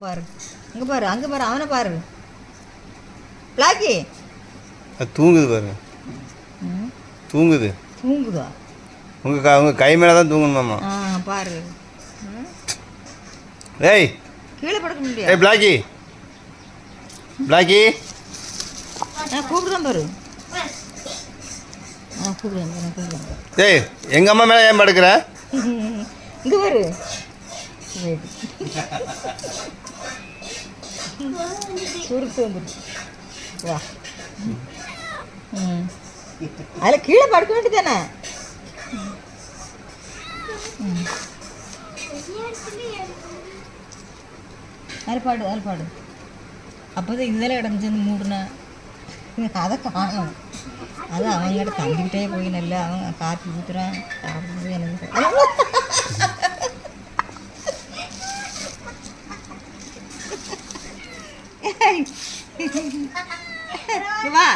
பாரு இங்கே பாரு அங்கே பாரு அவனை பாரு பிளாக்கி அது தூங்குது பாருங்க. தூங்குது. தூங்குதா? உங்கள் கை மேலே தான் தூங்கணுமாம்மா. பாரு. ஏய் கீழே படுக்க முடியாது. ஏய் பிளாக்கி பிளாக்கி நான் கூப்பிடுறேன் பாரு. கூப்பிடுறேன். ஏய் எங்கள் அம்மா மேலே ஏன் படுக்கிற? இங்கே பாரு. சுருத்து வந்துடுச்சு. வா. அதில் கீழே படுக்க வேண்டியதானே? அறுப்பாடு அறுப்பாடு அப்போதான் இதெல்லாம் கிடந்துச்சு மூடுனா அதை காணும். அது அவங்ககிட்ட தங்கிக்கிட்டே போய் நல்லா அவன் காப்பி ஊற்றுறான் சாப்பிடுறது எனக்கு வா.